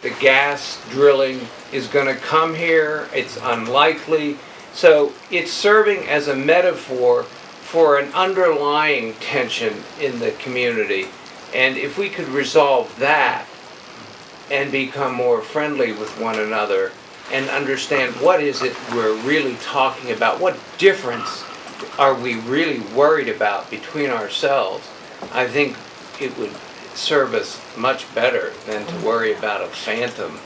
the gas drilling is going to come here. It's unlikely. So it's serving as a metaphor for an underlying tension in the community. And if we could resolve that and become more friendly with one another and understand what is it we're really talking about, what difference are we really worried about between ourselves, I think it would serve us much better than to worry about a phantom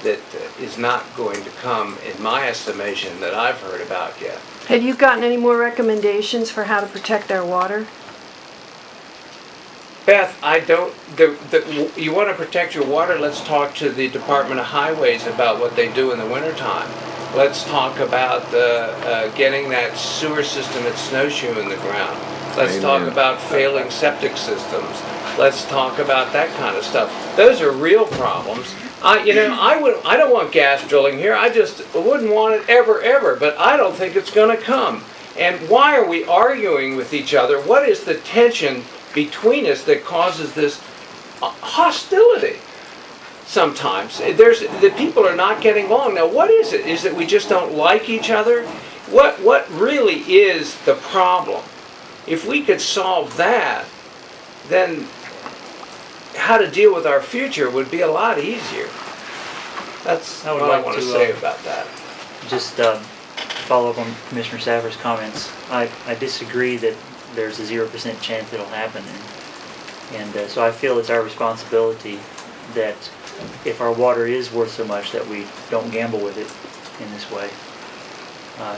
that is not going to come, in my estimation, that I've heard about yet. Have you gotten any more recommendations for how to protect our water? Beth, I don't, you want to protect your water, let's talk to the Department of Highways about what they do in the wintertime. Let's talk about getting that sewer system at Snowshoe in the ground. Let's talk about failing septic systems. Let's talk about that kind of stuff. Those are real problems. I don't want gas drilling here. I just wouldn't want it ever, but I don't think it's going to come. And why are we arguing with each other? What is the tension between us that causes this hostility? Sometimes the people are not getting along. Now, what is it? Is it we just don't like each other? What really is the problem? If we could solve that, then how to deal with our future would be a lot easier. That's what I want to say about that. Just follow up on Commissioner Saffer's comments. I disagree that there's a 0% chance it'll happen, and so I feel it's our responsibility that if our water is worth so much that we don't gamble with it in this way.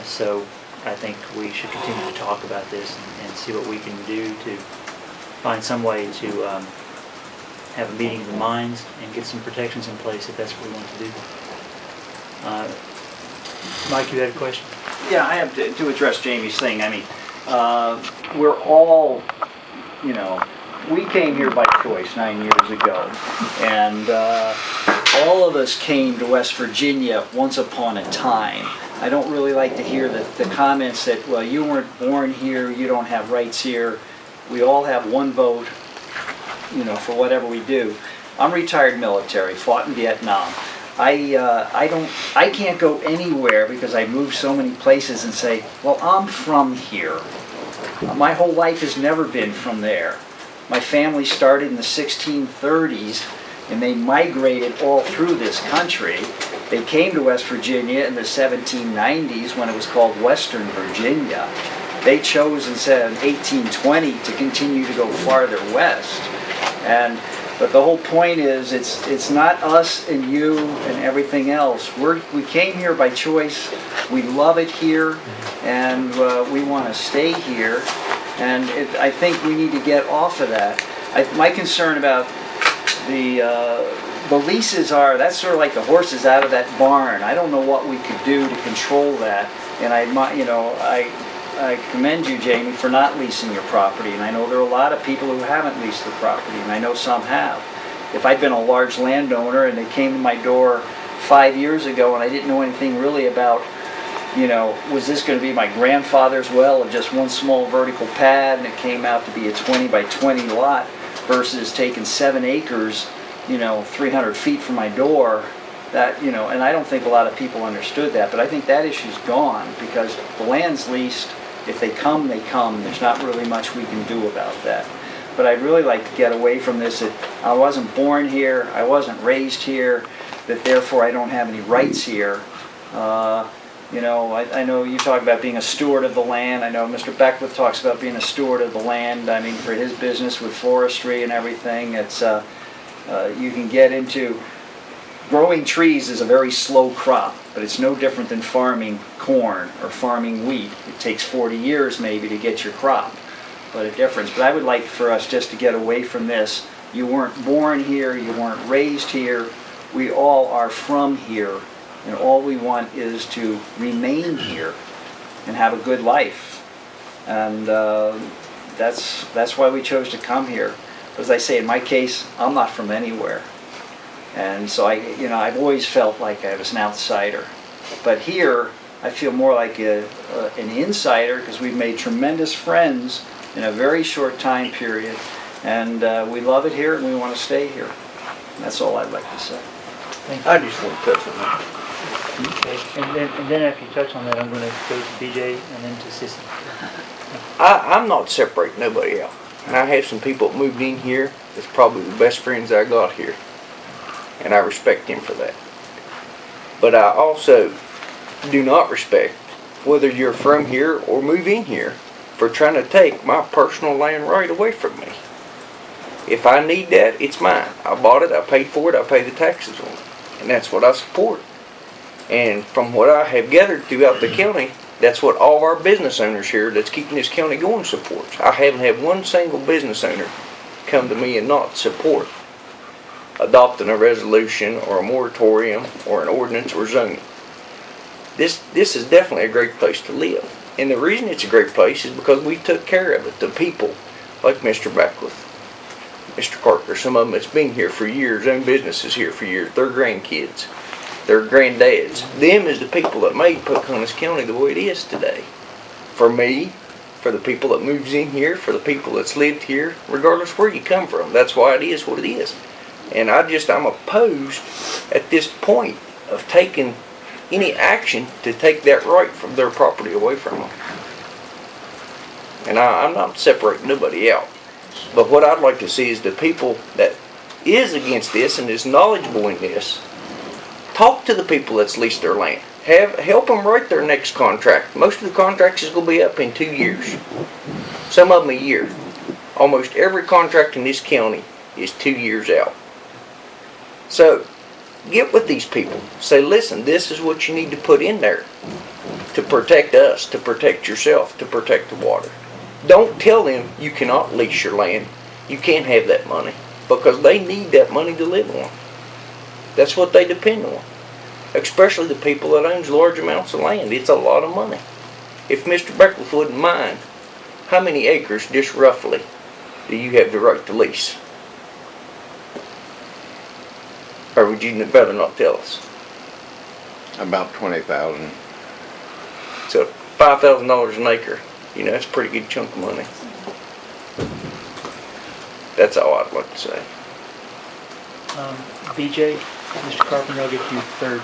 So I think we should continue to talk about this and see what we can do to find some way to have a meeting of the minds and get some protections in place if that's what we want to do. Mike, you had a question? Yeah, I have to address Jamie's thing. I mean, we're all, we came here by choice 9 years ago, and all of us came to West Virginia once upon a time. I don't really like to hear the comments that, well, you weren't born here, you don't have rights here. We all have one vote, for whatever we do. I'm retired military, fought in Vietnam. I can't go anywhere because I moved so many places and say, well, I'm from here. My whole life has never been from there. My family started in the 1630s, and they migrated all through this country. They came to West Virginia in the 1790s when it was called Western Virginia. They chose in 1820 to continue to go farther west. But the whole point is, it's not us and you and everything else. We came here by choice. We love it here, and we want to stay here. And I think we need to get off of that. My concern about the leases that's sort of like the horses out of that barn. I don't know what we could do to control that. And I commend you, Jamie, for not leasing your property, and I know there are a lot of people who haven't leased the property, and I know some have. If I'd been a large landowner and they came to my door 5 years ago and I didn't know anything really about, was this going to be my grandfather's well of just one small vertical pad, and it came out to be a 20 by 20 lot versus taking 7 acres, 300 feet from my door, that, and I don't think a lot of people understood that, but I think that issue's gone because the land's leased. If they come, they come. There's not really much we can do about that. But I'd really like to get away from this that I wasn't born here, I wasn't raised here, that therefore I don't have any rights here. I know you talk about being a steward of the land. I know Mr. Beckwith talks about being a steward of the land. I mean, for his business with forestry and everything, it's you can get into growing trees is a very slow crop, but it's no different than farming corn or farming wheat. It takes 40 years maybe to get your crop, but a difference. But I would like for us just to get away from this. You weren't born here, you weren't raised here. We all are from here, and all we want is to remain here and have a good life. And that's why we chose to come here. As I say, in my case, I'm not from anywhere. And so I've always felt like I was an outsider. But here, I feel more like an insider because we've made tremendous friends in a very short time period. And we love it here and we want to stay here. That's all I'd like to say. Thank you. I just want to touch on that. Okay. And then after you touch on that, I'm going to go to BJ and then to Sissy. I'm not separating nobody out. And I have some people that moved in here that's probably the best friends I got here. And I respect them for that. But I also do not respect whether you're from here or move in here for trying to take my personal land right away from me. If I need that, it's mine. I bought it, I paid for it, I pay the taxes on it. And that's what I support. And from what I have gathered throughout the county, that's what all of our business owners here that's keeping this county going supports. I haven't had one single business owner come to me and not support adopting a resolution or a moratorium or an ordinance or zoning. This is definitely a great place to live. And the reason it's a great place is because we took care of it. The people, like Mr. Beckwith, Mr. Carter, some of them that's been here for years, own businesses here for years, their grandkids, their granddads. Them is the people that made Pocahontas County the way it is today. For me, for the people that moves in here, for the people that's lived here, regardless where you come from. That's why it is what it is. And I'm opposed at this point of taking any action to take that right from their property away from them. And I'm not separating nobody out. But what I'd like to see is the people that is against this and is knowledgeable in this, talk to the people that's leased their land. Help them write their next contract. Most of the contracts is going to be up in 2 years. Some of them a year. Almost every contract in this county is 2 years out. So, get with these people. Say, listen, this is what you need to put in there to protect us, to protect yourself, to protect the water. Don't tell them you cannot lease your land. You can't have that money because they need that money to live on. That's what they depend on. Especially the people that owns large amounts of land. It's a lot of money. If Mr. Beckwith wouldn't mind, how many acres, just roughly, do you have the right to lease? Or would you better not tell us? About 20,000. So $5,000 an acre, that's a pretty good chunk of money. That's all I'd like to say. BJ, Mr. Carpenter, I'll get you third.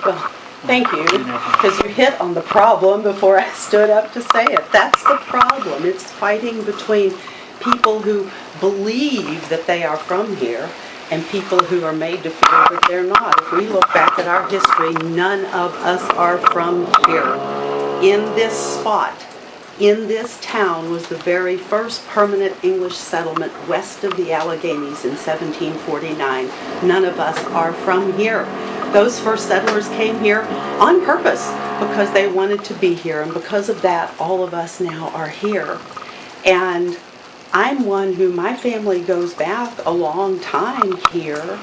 Well, thank you, because you hit on the problem before I stood up to say it. That's the problem. It's fighting between people who believe that they are from here and people who are made to feel that they're not. If we look back at our history, none of us are from here. In this spot, in this town, was the very first permanent English settlement west of the Alleghenies in 1749. None of us are from here. Those first settlers came here on purpose because they wanted to be here, and because of that, all of us now are here. And I'm one who, my family goes back a long time here,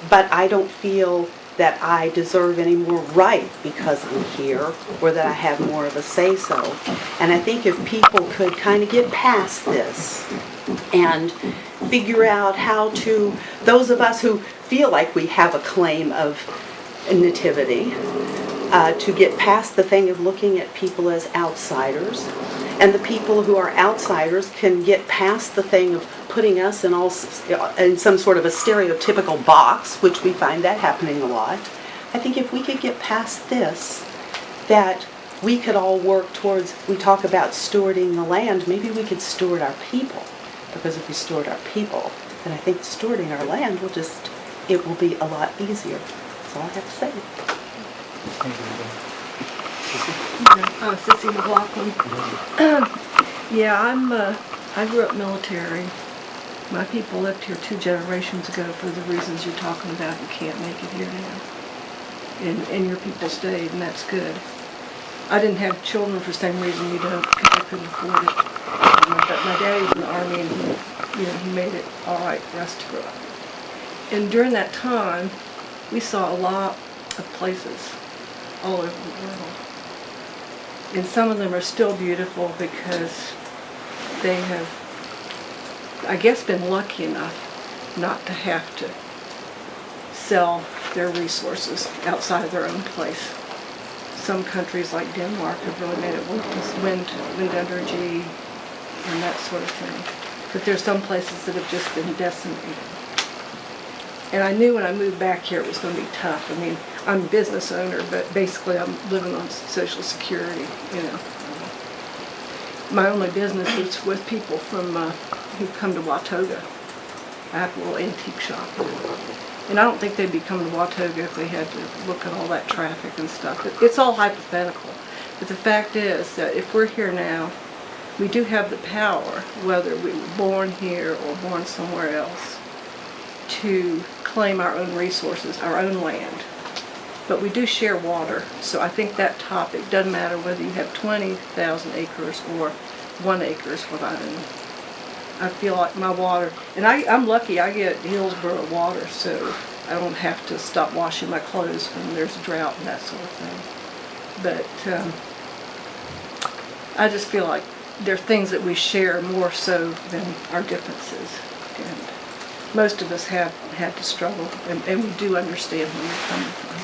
but I don't feel that I deserve any more right because I'm here, or that I have more of a say-so. And I think if people could kind of get past this and figure out how to, those of us who feel like we have a claim of nativity, to get past the thing of looking at people as outsiders, and the people who are outsiders can get past the thing of putting us in some sort of a stereotypical box, which we find that happening a lot. I think if we could get past this, that we could all work towards, we talk about stewarding the land, maybe we could steward our people. Because if we steward our people, then I think stewarding our land it will be a lot easier. That's all I have to say. Thank you. Sissy McLaughlin. Yeah, I grew up military. My people left here 2 generations ago for the reasons you're talking about. You can't make it here now. And your people stayed, and that's good. I didn't have children for the same reason you don't, because I couldn't afford it. But my daddy was in the Army, and he made it all right for us to grow up. And during that time, we saw a lot of places all over the world. And some of them are still beautiful because they have, I guess, been lucky enough not to have to sell their resources outside of their own place. Some countries like Denmark have really made it work with wind energy and that sort of thing. But there's some places that have just been decimated. And I knew when I moved back here it was going to be tough. I mean, I'm a business owner, but basically I'm living on Social Security, you know. My only business is with people from who come to Watoga. I have a little antique shop. And I don't think they'd be coming to Watoga if they had to look at all that traffic and stuff. It's all hypothetical. But the fact is that if we're here now, we do have the power, whether we were born here or born somewhere else, to claim our own resources, our own land. But we do share water, so I think that topic doesn't matter whether you have 20,000 acres or 1 acre is what I own. I feel like my water, and I'm lucky I get Hillsborough water, so I don't have to stop washing my clothes when there's a drought and that sort of thing. But I just feel like there are things that we share more so than our differences. And most of us have had to struggle, and we do understand where you're coming from.